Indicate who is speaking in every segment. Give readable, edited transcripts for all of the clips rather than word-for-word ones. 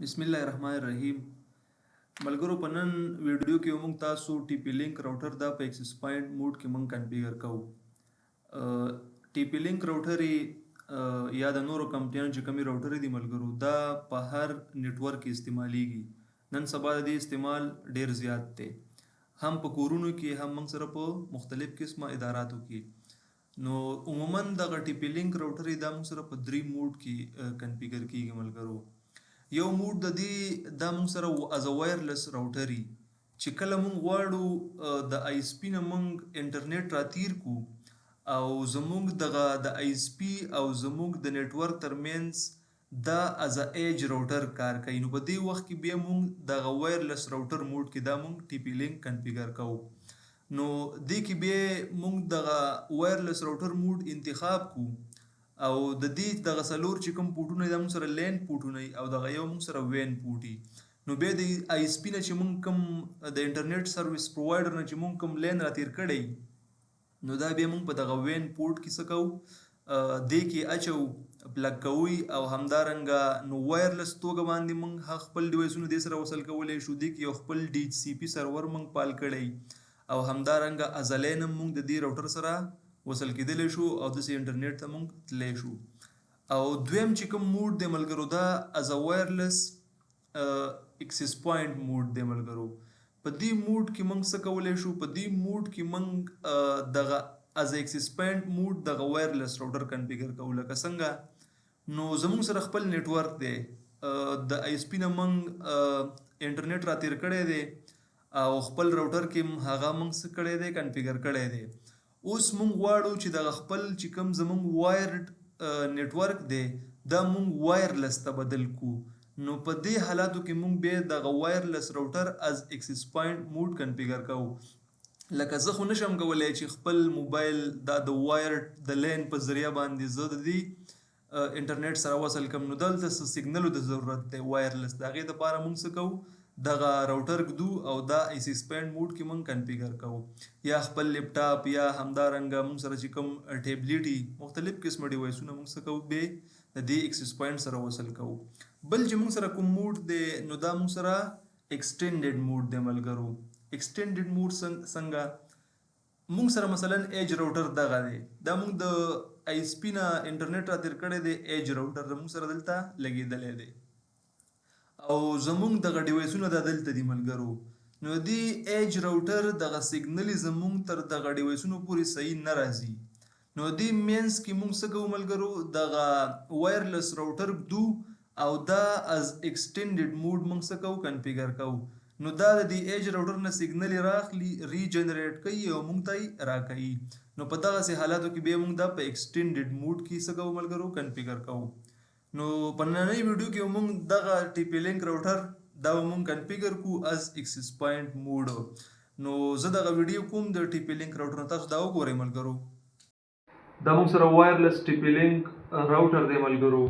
Speaker 1: بسم الله الرحمن الرحیم. ملګرو په نن ویډیو کې موږ تاسو ټي پی لینک راوټر دا په ایکسس پوینټ موډ کې موږ کنفیګر کوو. ټي پی لینک راوټر یا د نورو کمپنیانو چې کومي راوټر دي ملګرو دا په هر نیټورک کې استعمالیږي. نن سبا د دې استعمال ډیر زیات دی، هم په کورونو کې هم موږ سره په مختلف قسمه اداراتو کې. نو عموما دغه ټي پی لینک راوټر دا موږ سره په 3 موډ کې کنفیګر کیږي ملګرو. یو موډ د دې دا موږ سره از وایرلس راوټر چې کله موږ غواړو د آی اس پی نه موږ انټرنیټ راتیر کو او زموږ دغه د آی اس پی او زموږ د نیټورک ترمنځ دا از ایج راوټر کار کوي. نو په دې وخت کې بیا موږ دغه وایرلس راوټر موډ کې دا موږ ټي پی لینک کنفیګر کوو. نو دې کې بیا موږ دغه وایرلس راوټر موډ انتخاب کو او د دې دغه څلور چې کوم پورټونه دا موږ سره لین پورټونه او دغه یو موږ سره وین پورټي. نو بیا د آی اس پی نه چې موږ کوم د انټرنیټ سرویس پرووایډر نه چې موږ کوم لین راتیر کړی نو دا بیا موږ په دغه وین پورټ کې څه کوو، دې کې اچو پلګ کوي او همدارنګه نو وایرلس توګه باندې موږ خپل ډیوایسونه دې سره وصل کولی شو. دې کې یو خپل ډي ایچ سی پی سرور موږ پال کړی او همدارنګه از لین هم موږ د دې راوټر سره وصل کېدلی شو او داسې انټرنیټ ته موږ تللی شو. او دویم چې کوم موډ دی ملګرو دا از وایرلس اکسس پوینټ موډ دی ملګرو. په دې موډ کې موږ څه کولی شو، په دې موډ کې موږ دغه از اکسس پوینټ موډ دغه وایرلس راوټر کنفیګر کوو. لکه څنګه نو زموږ سره خپل نیټورک دی، د آی اس پی نه موږ انټرنیټ راتیر کړی دی او خپل راوټر کې هغه موږ څه کړی دی، کنفیګر کړی دی. اوس موږ غواړو چې دغه خپل چې کوم زموږ وایرډ نیټورک دی دا موږ وایرلس ته بدل کو. نو په دې حالاتو کې موږ بیا دغه وایرلس راوټر از اکسس پوینټ موډ کنفیګر کوو. لکه زه خو نشم کولی چې خپل موبایل دا د وایرډ د لین په ذریعه باندې زه د دې انټرنیټ سره وصل کم. نو دلته څه سیګنلو د ضرورت دی وایرلس، د هغې دپاره موږ څه کوو، دغه راوټر ږدو او دا ایکسس پوینټ موډ کې موږ کنفیګر کوو. یا خپل لیپټاپ یا همدارنګه موږ سره چې کوم ټیبلیټي مختلف قسمه ډیوایسونه موږ څه کوو بیا د دې ایکسس پوینټ سره وصل کوو. بل چې موږ سره کوم موډ دی نو دا موږ سره ایکسټینډډ موډ دی ملګرو. ایکسټینډډ موډ څنګه، موږ سره مثلا ایج راوټر دغه دی، دا موږ د آی اس پی نه انټرنیټ راتیر کړی دی، ایج راوټر موږ سره دلته لګېدلی دی او زموږ دغه ډیوایسونه دا دلته دي ملګرو. نو دې ایج راوټر دغه سیګنل زموږ تر دغه ډیوایسونو پورې صحیح نه راځي. نو دې مینس کې موږ څه کوو ملګرو، دغه وایرلس راوټر ږدو او دا از ایکسټینډډ موډ موږ څه کوو، کنفیګر کوو. نو دا د دې ایج راوټر نه سیګنل راخلي، ریجنریټ کوي او موږ ته یې راکوي. نو په دغسې حالاتو کې بیا موږ دا په ایکسټینډډ موډ کې څه کوو ملګرو، کنفیګر کوو. نو په نننۍ ویډیو کې موږ دغه ټي پی لینک راوټر دا موږ کنفیګر کو از اکسس پوینټ موډ. نو زه دغه ویډیو کوم د ټي پی لینک راوټر تاسو دا وګورئ ملګرو. دا موږ سره وایرلس ټي پی لینک راوټر دی ملګرو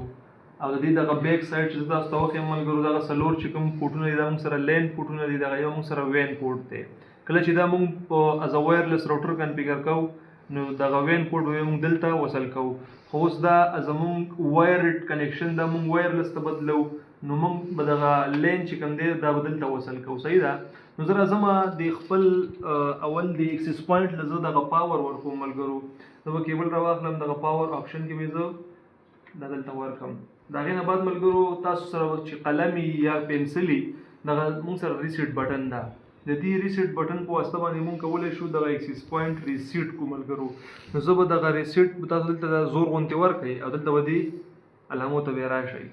Speaker 1: او د دې دغه بیک سایډ چې تاسو ته وښیم ملګرو دغه څلور چې کوم پورټونه دي دا موږ سره لین پورټونه دي، دغه یو موږ سره وین پورټ دی. کله چې دا موږ په از وایرلس راوټر کنفیګر کوو نو دغه وین پورټ به موږ دلته وصل کوو. خو اوس دا زموږ وایرډ کنیکشن دا موږ وایرلس ته بدلو نو موږ به دغه لین چې کوم دی دا به دلته وصل کوو. صحیح ده. نو زه راځم د خپل اول د ایکسس پوینټ له زه دغه پاور ورکوم ملګرو. زه به کیبل راواخلم، دغه پاور آپشن کې به زه دا دلته ورکړم. د هغې نه بعد ملګرو تاسو سره چې قلم یا پنسل دغه موږ سره ریسیټ بټن ده، د دې ریسیټ بټن په واسطه باندې موږ کولی شو دغه ایکسس پوینټ ریسیټ کو ملګرو. نو زه به دغه ریسیټ به تاسو دلته د زور غوندې ورکړئ او دلته به دې علامو ته بیا راشئ.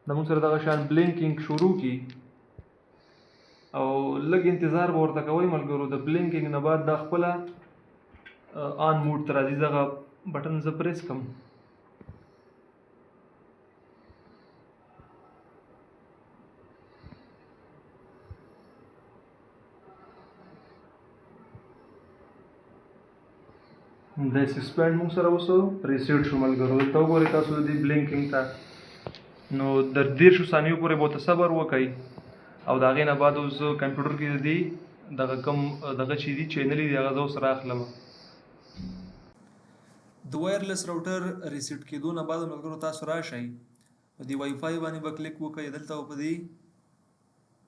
Speaker 1: دا موږ سره دغه شان بلینکینګ شروع کي او لږ انتظار به ورته کوئ ملګرو. د بلینکینګ نه بعد دا خپله آن موډ ته راځي. دغه بټن زه پریس کړم. د ایکسس پوینټ موږ سره اوس ریسیټ شو ملګرو. دلته وګورئ تاسو د دې بلینکینګ ته نو د 30 ثانیو پورې به ورته صبر وکئ او د هغې نه بعد اوس کمپیوټر کې د دې دغه کوم دغه چې دي چینلې دي هغه زه اوس رااخلم. د وایرلس راوټر ریسیټ کېدو نه بعد ملګرو تاسو راشئ په دې وای فای باندې به کلیک وکړئ دلته په دې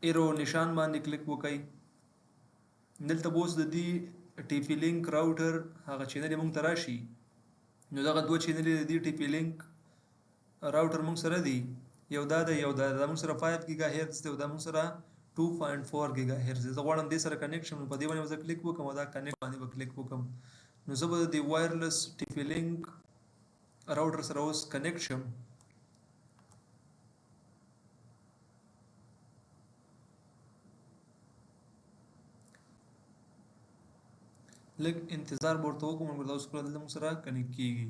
Speaker 1: ایرو نشان باندې کلیک وکړئ دلته به اوس د دې ټي پی لینک راوټر هغه چینل موږ ته راشي نو دغه دوه چینلې د دې ټي پی لینک راوټر موږ سره دی یو دا موږ سره 5 ګیگا هرتز دی او دا موږ سره 2.4 ګیگا هرتز زه غواړم دې سره کنیکشن په دې باندې زه کلیک وکم او دا کنیکټ باندې به کلیک وکم نو زه به د وایرلس ټي پی لینک راوټر سره اوس کنیکټ شم لږ انتظار ورته وکړم ورته اوس کله دلته موږ سره کنیکټ کیږي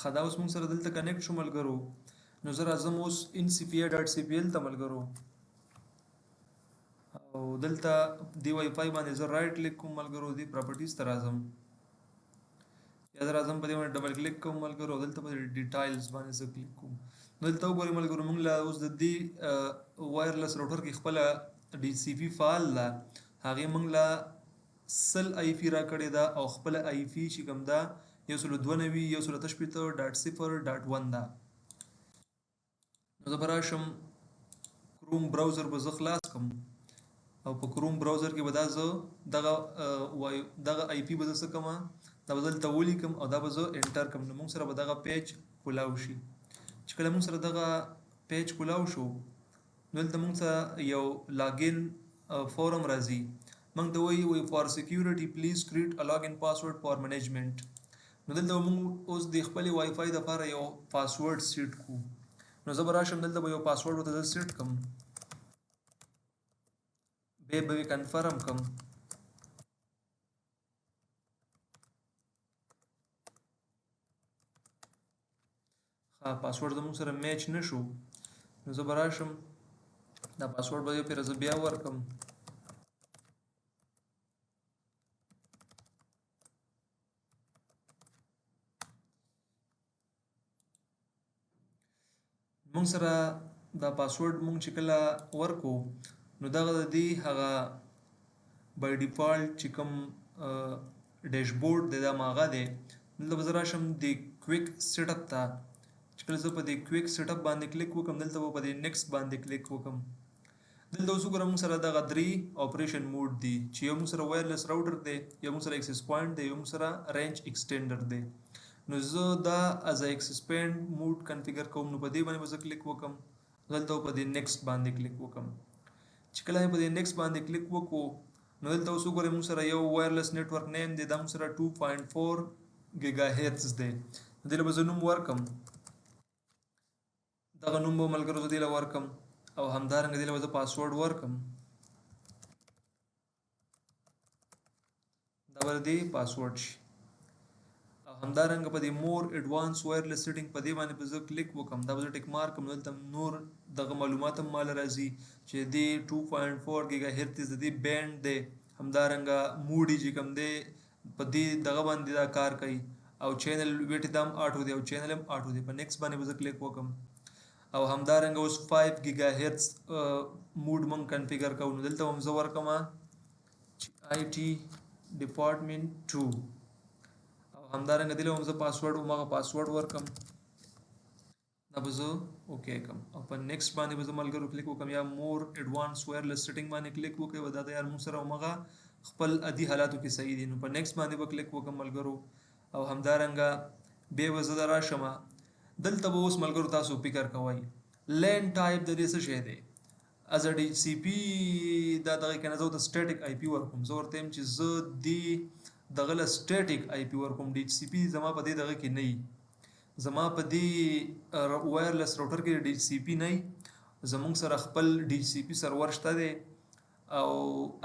Speaker 1: خدا اوس موږ سره دلته کنیکټ شو ملګرو نو زه راځم اوس incipia.cpl ته ملګرو او دلته دی وای فای باندې زه رائټ کلیک کوم ملګرو دی پراپرټیز ته راځم یا زه راځم په دې باندې ډبل کلیک کوم ملګرو دلته په ډیټیلز باندې زه کلیک کوم نو دلته وګورئ ملګرو موږ لا اوس د دې وایرلس راوټر کې خپل ډي سی پی فعال لا هغه موږ لا سل آی پی را کړی دا او خپل آی پی چې کوم دا 192.168.0.1 دا نو زه به راشم کروم براوزر به زه خلاص کړم او په کروم براوزر کې به دا زه دغه آی پی به زه څه کوم دا به دلته ولیکم او دا به زه انټر کړم نو موږ سره به دغه پیج کولاو شي چې کله موږ سره دغه پیج کولاو شو نو دلته موږ ته یو لاګین فورم راځي موږ ته وایي فار سکیورټي پلیز کریټ ا لاګین پاسورډ فار منیجمنت نو دلته موږ اوس د خپل وای فای لپاره یو پاسورډ سیټ کو نو زه به راشم دلته به یو پاسورډ ورته سیټ کړم به کنفرم کړم پاسورډ زموږ سره میچ نشو نو زه به راشم دا پاسورډ به پرې زه بیا ورکم موږ سره دا پاسورډ موږ چې کله ورکو نو دغه د دې هغه بای ډیفالت چې کوم ډیشبورډ د دا ماغه دی دلته به زه راشم د کویک سیټ اپ ته چې کله زه په دې کویک سیټ اپ باندې کلیک وکم دلته به په دې نیکسټ باندې کلیک وکم دلته اوس وګورم موږ سره دغه درې اپریشن موډ دي چې یو موږ سره وایرلس راوټر دی یو موږ سره ایکسس پوینټ دی یو موږ سره رینج ایکسټینډر دی نو زه دا از ایکسس پوینټ موډ کنفیګر کوم نو په دې باندې به زه کلیک وکم دلته په دې نیکسټ باندې کلیک وکم چې کله په دې نیکسټ باندې کلیک وکړو نو دلته اوس وګورئ موږ سره یو وایرلس نیټورک نیم دی دا موږ سره 2.4 ګیگا هرتز دی دلته به زه نوم ورکم دغه نوم به ملګرو زه دلته ورکم او همدارنګه دلته به زه پاسورډ ورکم دا به دې پاسورډ شي او همدارنګه په دې مور ایڈوانس وایرلس سیټینګ په دې باندې به زه کلیک وکم دا به زه ټیک مارک کوم دلته نور دغه معلومات هم مال راځي چې دې 2.4 ګیگا هرتز د دې بینډ دی همدارنګه موډي چې کوم دی په دې دغه باندې دا کار کوي او چینل ویټ دام 8 دی او چینل هم 8 دی په نیکسټ باندې به زه کلیک وکم او همدارنګه اوس 5 ګیگا هرتز موډ مونږ کنفیګر کوو دلته هم زه ورکم آی ټي ډپارټمنټ 2 همدارنګه دلته هم زه پاسورډ مغه پاسورډ ورکم دا به زه اوکې کوم او په نیکسټ باندې به زه ملګرو کلیک وکم یا مور ایڈوانس وایرلس سیټینګ باندې کلیک وکړئ دا د یار موږ سره مغه خپل ادي حالاتو کې صحیح دي نو په نیکسټ باندې به کلیک وکم ملګرو او همدارنګه به وزه راشم دلته به اوس ملګرو تاسو فکر کوئ لین ټایپ د دې څه شی دی از ډي سی پی دا دغه کنه زه د سټیټیک آی پی ورکوم زه ورته چې زه دی دغه ل سټیټیک آی پی ورکوم ډي سی پی زما په دې دغه کې نه زما په دې وایرلس راوټر کې ډي سی پی نه زمونږ سره خپل ډي سی پی سرور شته دی او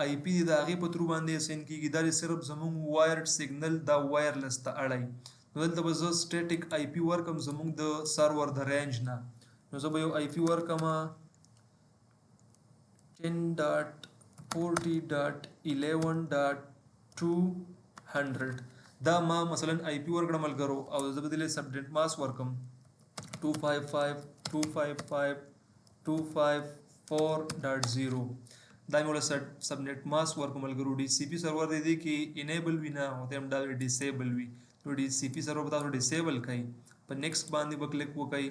Speaker 1: آی پی د هغه په تر باندې سین کېږي دا صرف زمونږ وایرډ سیګنل دا وایرلس ته اړای دلته به زه سټیټیک آی پی ورکم زمونږ د سرور د رینج نه نو زه به یو آی پی ورکم 10.40.11.200 دا ما مثلا آی پی ورکړم ملګرو او زه به دلته سبنیټ ماسک ورکم 255.255 254.0 دا مې ولا سبنیټ ماسک ورکو ملګرو ډي سی پی سرور دی کې انیبل وي نه او هم دا ډیسیبل وي نو ډي سی پی سرور به تاسو ډیسیبل کړئ په نیکسټ باندې به کلیک وکړئ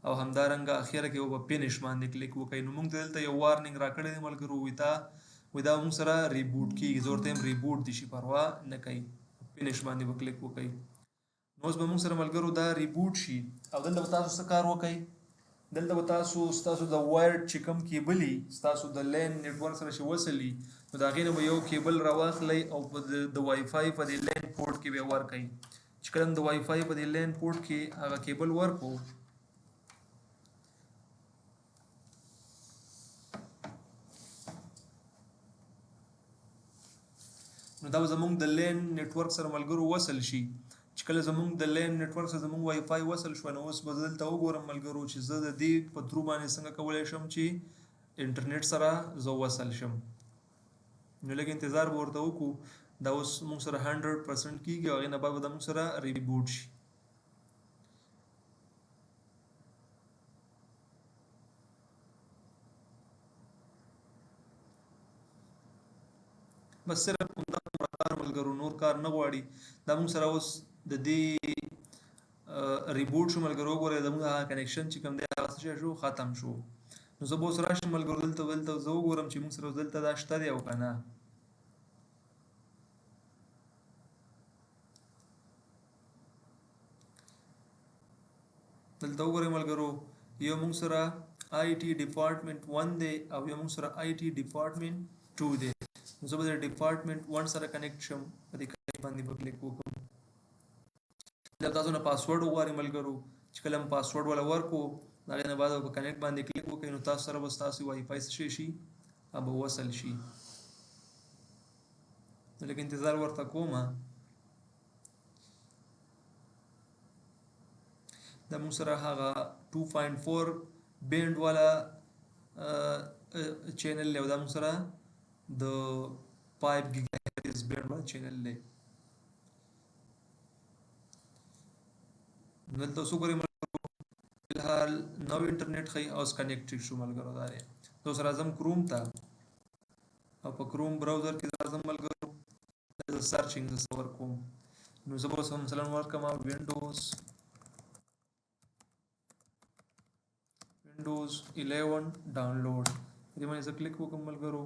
Speaker 1: او همدارنګه اخیره کې به فینیش باندې کلیک وکړئ نو موږ دلته یو وارننګ راکړی دی ملګرو ودا موږ سره ریبوټ کیږي زه ورته هم ریبوټ دي شي پروا نه کوي فینیش باندې به کلیک وکړئ نو اوس به موږ سره ملګرو دا ریبوټ شي او دلته به تاسو څه کار وکړئ دلته به تاسو د وایرډ چې کوم کیبل وي ستاسو د لین نیټورک سره چې وصل وي نو د هغې نه به یو کیبل راواخلئ او د وای فای په دې لین پورټ کې به یې ورکئ چې کله د وای فای په دې لین پورټ کې هغه کیبل ورکو نو دا به زموږ د لین نیټورک سره ملګرو وصل شي چې کله زموږ د لین نیټورک سره زموږ وای فای وصل شو نو اوس به دلته وګورم ملګرو چې زه د دې په ترو باندې څنګه کولی شم چې انټرنیټ سره زه وصل شم نو لږ انتظار به ورته وکړو دا اوس موږ سره 100% کېږي او هغې نه بعد به دا موږ سره ریبوټ شي بس صرف همدا کار ملګرو نور کار نه غواړي دا موږ سره اوس د دې ریبوټ شو ملګرو وګورئ زموږ هغه کنیکشن چې کوم دی هغه څه شو ختم شو نو زه به اوس راشم ملګرو دلته زه وګورم چې موږ سره اوس دلته دا شته دی او که نه دلته وګورئ ملګرو یو موږ سره آی ټي ډپارټمنټ 1 دی او یو موږ سره آی ټي ډپارټمنټ 2 دی نو زه به د ډپارټمنټ 1 سره کنیکټ شم په دې باندې به کلیک وکړم دا تاسو نه پاسورډ وغواړئ ملګرو چې کله مو پاسورډ ولا ورکو د هغې نه بعد به کنیکټ باندې کلیک وکړئ نو تاسو سره به ستاسو وای فای څه شي به وصل شي لږ انتظار ورته کوم دا موږ سره هغه 2.4 بینډ والا چینل دی او دا موږ سره د 5 ګیګا هرتز بینډ والا چینل دی دلته اوس وګورئ ملګرو فلحال نو انټرنیټ ښیي اوس کنیکټډ شو ملګرو دا دی زه اوس راځم کروم ته او په کروم براوزر کې راځم ملګرو زه سرچینګ زه ورکوم نو زه به اوس مثلا ورکړم وینډوز 11 ډاونلوډ دې باندې زه کلیک وکړم ملګرو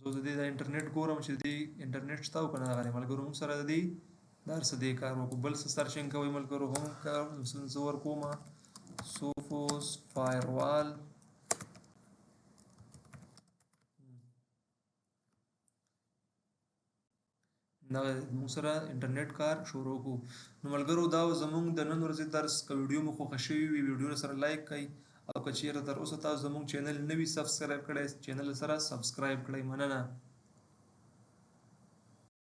Speaker 1: زه د دې د انټرنیټ ګورم چې دې انټرنیټ شته او که نه دغه ملګرو موږ سره د دې دا هر څه دې کار وکړو بل څه سرچینګ کوئ ملګرو هم کار زه ورکوم سوفوس فایروال دغه موږ سره انټرنیټ کار شروع کړو نو ملګرو دا زموږ د نن ورځې درس که ویډیو مو خوښه شوي وي ویډیو سره لایک کړئ او که چیرې تر اوسه تاسو زموږ چینل نه وي سبسکرایب کړی چینل سره سبسکرایب کړئ مننه